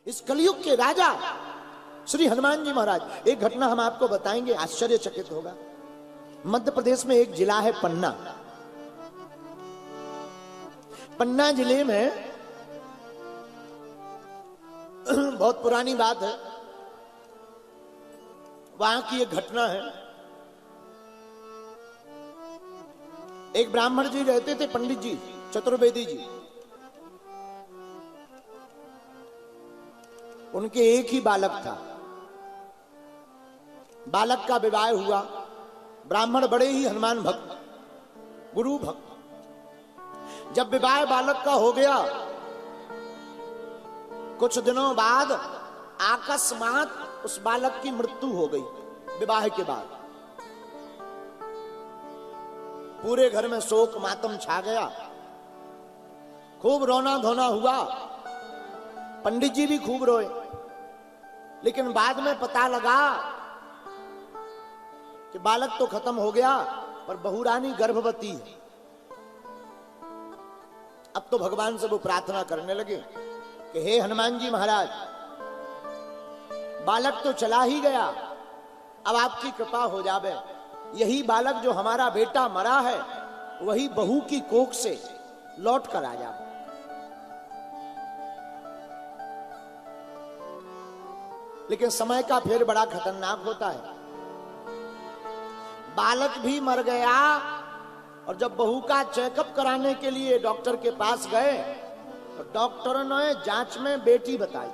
इस कलयुग के राजा श्री हनुमान जी महाराज। एक घटना हम आपको बताएंगे, आश्चर्यचकित होगा। मध्य प्रदेश में एक जिला है पन्ना। पन्ना जिले में बहुत पुरानी बात है, वहां की एक घटना है। एक ब्राह्मण जी रहते थे, पंडित जी, चतुर्वेदी जी। उनके एक ही बालक था। बालक का विवाह हुआ। ब्राह्मण बड़े ही हनुमान भक्त, गुरु भक्त। जब विवाह बालक का हो गया, कुछ दिनों बाद अकस्मात उस बालक की मृत्यु हो गई। विवाह के बाद पूरे घर में शोक मातम छा गया, खूब रोना धोना हुआ। पंडित जी भी खूब रोए, लेकिन बाद में पता लगा कि बालक तो खत्म हो गया, पर बहुरानी गर्भवती है। अब तो भगवान से वो प्रार्थना करने लगे कि हे हनुमान जी महाराज, बालक तो चला ही गया, अब आपकी कृपा हो जावे। यही बालक जो हमारा बेटा मरा है, वही बहू की कोख से लौट कर आ जावे। लेकिन समय का फेर बड़ा खतरनाक होता है। बालक भी मर गया, और जब बहू का चेकअप कराने के लिए डॉक्टर के पास गए, तो डॉक्टर ने जांच में बेटी बताई,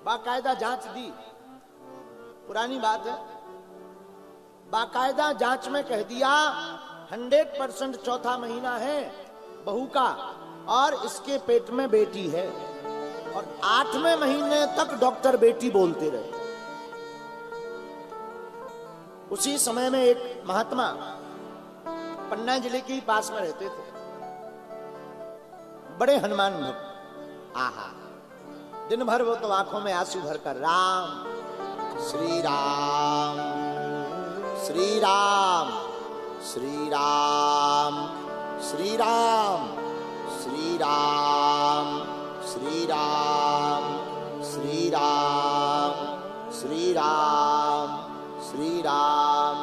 बाकायदा जांच दी। पुरानी बात है, बाकायदा जांच में कह दिया 100% चौथा महीना है बहू का, और इसके पेट में बेटी है। और 8वें महीने तक डॉक्टर बेटी बोलते रहे। उसी समय में एक महात्मा पन्ना जिले के पास में रहते थे, बड़े हनुमान भक्त। आहा, दिन भर वो तो आंखों में आंसू भरकर राम श्री राम श्री राम श्री राम श्री राम श्री राम श्री राम श्री राम श्री राम श्री राम,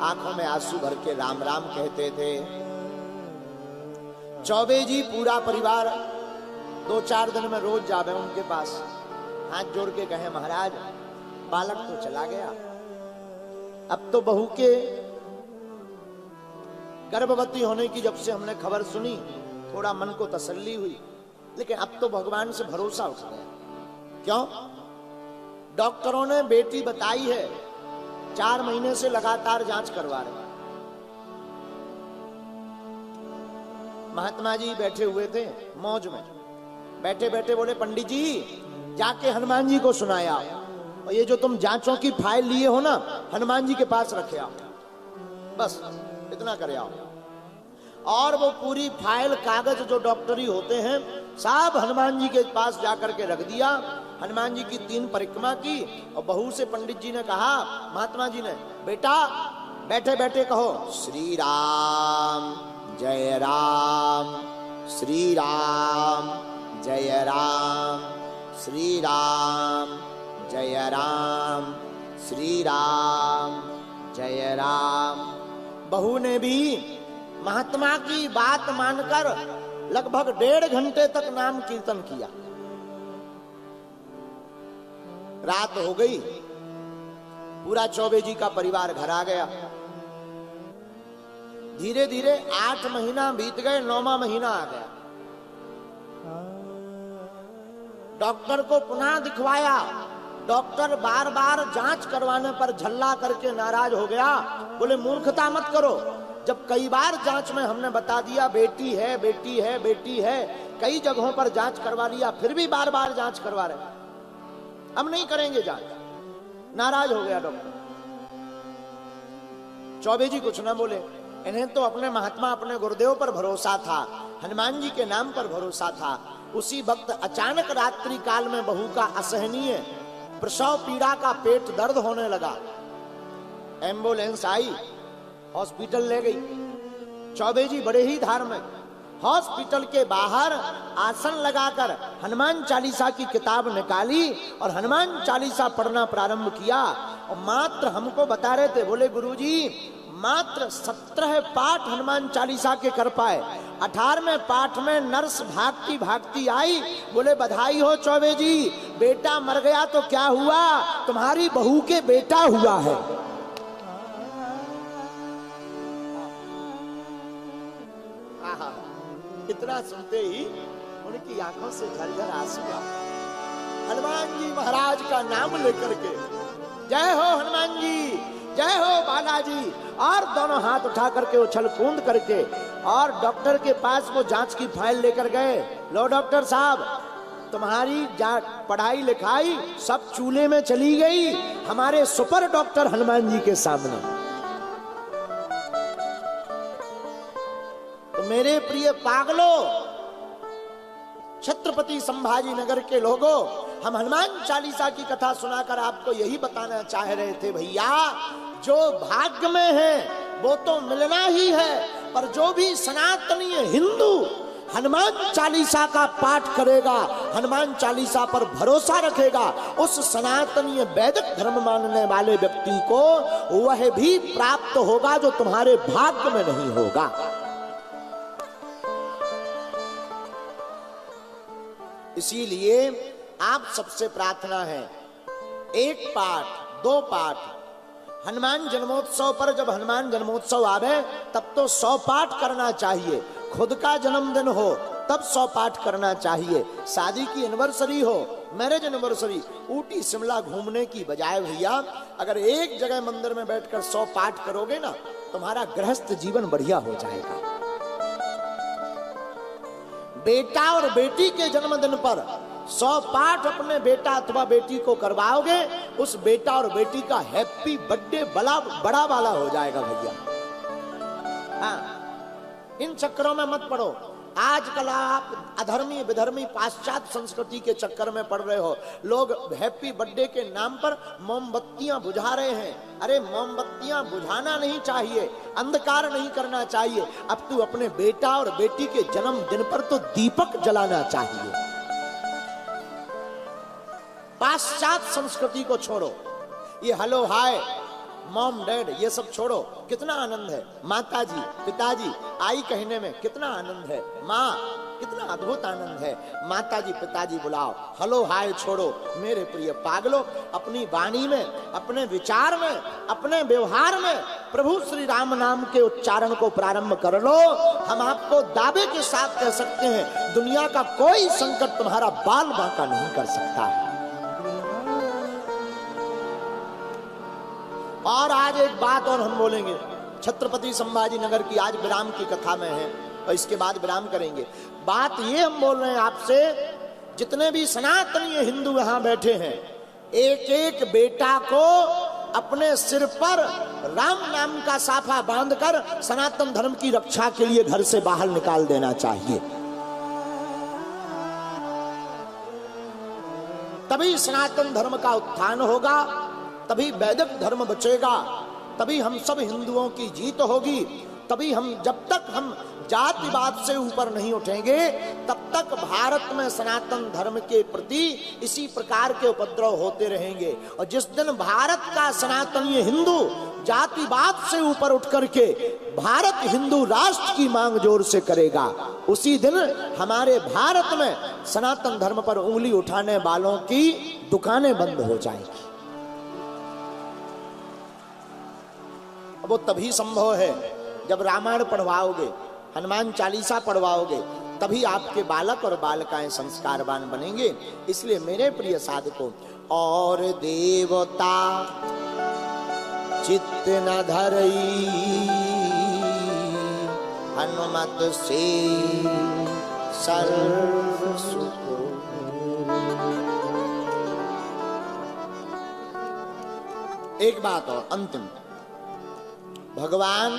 आंखों में आंसू भर के राम राम कहते थे। चौबे जी पूरा परिवार 2-4 दिन में रोज जावे उनके पास, हाथ जोड़ के कहे महाराज बालक तो चला गया, अब तो बहू के गर्भवती होने की जब से हमने खबर सुनी, थोड़ा मन को तसल्ली हुई, लेकिन अब तो भगवान से भरोसा उठ गया। क्यों? डॉक्टरों ने बेटी बताई है, 4 महीने से लगातार जांच करवा रहे। महात्मा जी बैठे हुए थे मौज में, बैठे बैठे बोले पंडित जी जाके हनुमान जी को सुनाया, और ये जो तुम जांचों की फाइल लिए हो ना, हनुमान जी के पास रखे आओ, बस इतना करे आओ। और वो पूरी फाइल, कागज जो डॉक्टरी होते हैं, सब हनुमान जी के पास जाकर के रख दिया। हनुमान जी की 3 परिक्रमा की, और बहू से पंडित जी ने कहा, महात्मा जी ने, बेटा बैठे बैठे कहो श्री राम जय राम श्री राम जय राम श्री राम जय राम श्री राम जय राम। बहू ने भी महात्मा की बात मानकर लगभग 1.5 घंटे तक नाम कीर्तन किया। रात हो गई, पूरा चौबे जी का परिवार घर आ गया। धीरे धीरे 8 महीना बीत गए, 9वां महीना आ गया। डॉक्टर को पुनः दिखवाया। डॉक्टर बार बार जांच करवाने पर झल्ला करके नाराज हो गया, बोले मूर्खता मत करो। जब कई बार जांच में हमने बता दिया बेटी है बेटी है बेटी है, कई जगहों पर जांच करवा लिया, फिर भी बार बार जांच करवा रहे, हम नहीं करेंगे जांच। नाराज हो गया डॉक्टर। चौबे जी कुछ न बोले, इन्हें तो अपने महात्मा, अपने गुरुदेव पर भरोसा था, हनुमान जी के नाम पर भरोसा था। उसी वक्त अचानक रात्रि काल में बहू का असहनीय प्रसव पीड़ा का पेट दर्द होने लगा। एम्बुलेंस आई, हॉस्पिटल ले गई। चौबे जी बड़े ही धार्मिक, हॉस्पिटल के बाहर आसन लगाकर हनुमान चालीसा की किताब निकाली और हनुमान चालीसा पढ़ना प्रारंभ किया। और मात्र हमको बता रहे थे, बोले गुरुजी मात्र 17 पाठ हनुमान चालीसा के कर पाए। 18वें पाठ में नर्स भागती भागती आई, बोले बधाई हो चौबे जी, बेटा मर गया तो क्या हुआ, तुम्हारी बहू के बेटा हुआ है। इतना सुनते ही उनकी आंखों से झरझर आंसू आ। हनुमान जी महाराज का नाम लेकर के जय हो हनुमान जी, जय हो बालाजी, और दोनों हाथ उठा करके उछल कूद करके और डॉक्टर के पास वो जांच की फाइल लेकर गए। लो डॉक्टर साहब, तुम्हारी पढ़ाई लिखाई सब चूल्हे में चली गई, हमारे सुपर डॉक्टर हनुमान जी के सामने। तो मेरे प्रिय पागलों, छत्रपति संभाजी नगर के लोगों, हम हनुमान चालीसा की कथा सुनाकर आपको यही बताना चाह रहे थे, भैया जो भाग्य में है वो तो मिलना ही है, पर जो भी सनातनी हिंदू हनुमान चालीसा का पाठ करेगा, हनुमान चालीसा पर भरोसा रखेगा, उस सनातनी वैदिक धर्म मानने वाले व्यक्ति को वह भी प्राप्त होगा जो तुम्हारे भाग्य में नहीं होगा। इसीलिए आप सबसे प्रार्थना है, 1 पाठ 2 पाठ, हनुमान जन्मोत्सव पर जब हनुमान जन्मोत्सव आवे तब तो 100 पाठ करना चाहिए। खुद का जन्मदिन हो तब 100 पाठ करना चाहिए। शादी की एनिवर्सरी हो, मैरिज एनिवर्सरी, ऊटी शिमला घूमने की बजाय भैया अगर एक जगह मंदिर में बैठकर 100 पाठ करोगे ना, तुम्हारा गृहस्थ जीवन बढ़िया हो जाएगा। बेटा और बेटी के जन्मदिन पर 100 पाठ अपने बेटा अथवा बेटी को करवाओगे, उस बेटा और बेटी का हैप्पी बर्थडे बड़ा वाला हो जाएगा भैया। हाँ, इन चक्करों में मत पड़ो। आजकल आप अधर्मी विधर्मी पाश्चात्य संस्कृति के चक्कर में पड़ रहे हो। लोग हैप्पी बर्थडे के नाम पर मोमबत्तियां बुझा रहे हैं। अरे मोमबत्तियां बुझाना नहीं चाहिए, अंधकार नहीं करना चाहिए। अब तू अपने बेटा और बेटी के जन्मदिन पर तो दीपक जलाना चाहिए। पाश्चात्य संस्कृति को छोड़ो, ये हेलो हाय मॉम डैड ये सब छोड़ो। कितना आनंद है माताजी पिताजी आई कहने में, कितना आनंद है। माँ, कितना अद्भुत आनंद है। माताजी पिताजी बुलाओ, हेलो हाय छोड़ो। मेरे प्रिय पागलों, अपनी वाणी में, अपने विचार में, अपने व्यवहार में प्रभु श्री राम नाम के उच्चारण को प्रारंभ कर लो। हम आपको दावे के साथ कह सकते हैं, दुनिया का कोई संकट तुम्हारा बाल बांका नहीं कर सकता है। और आज एक बात और हम बोलेंगे, छत्रपति संभाजी नगर की आज विराम की कथा में है और इसके बाद विराम करेंगे। बात ये हम बोल रहे हैं आपसे, जितने भी सनातनी हिंदू यहाँ बैठे हैं, एक एक बेटा को अपने सिर पर राम नाम का साफा बांधकर सनातन धर्म की रक्षा के लिए घर से बाहर निकाल देना चाहिए। तभी सनातन धर्म का उत्थान होगा, तभी वैदिक धर्म बचेगा, तभी हम सब हिंदुओं की जीत होगी। तभी हम, जब तक हम जातिवाद से ऊपर नहीं उठेंगे तब तक भारत में सनातन धर्म के प्रति इसी प्रकार के उपद्रव होते रहेंगे। और जिस दिन भारत का सनातनीय हिंदू जातिवाद से ऊपर उठ करके भारत हिंदू राष्ट्र की मांग जोर से करेगा, उसी दिन हमारे भारत में सनातन धर्म पर उंगली उठाने वालों की दुकानें बंद हो जाएंगी। वो तभी संभव है जब रामायण पढ़वाओगे, हनुमान चालीसा पढ़वाओगे, तभी आपके बालक और बालिकाएं संस्कारवान बनेंगे। इसलिए मेरे प्रिय साधकों, और देवता चित्त न धरई हनुमत से सर्व सुख। एक बात और अंतिम, भगवान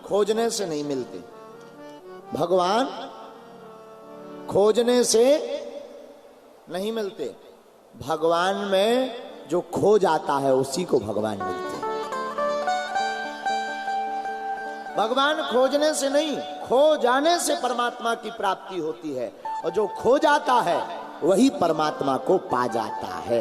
खोजने से नहीं मिलते, भगवान खोजने से नहीं मिलते। भगवान में जो खो जाता है उसी को भगवान मिलते हैं। भगवान खोजने से नहीं, खो जाने से परमात्मा की प्राप्ति होती है, और जो खो जाता है वही परमात्मा को पा जाता है।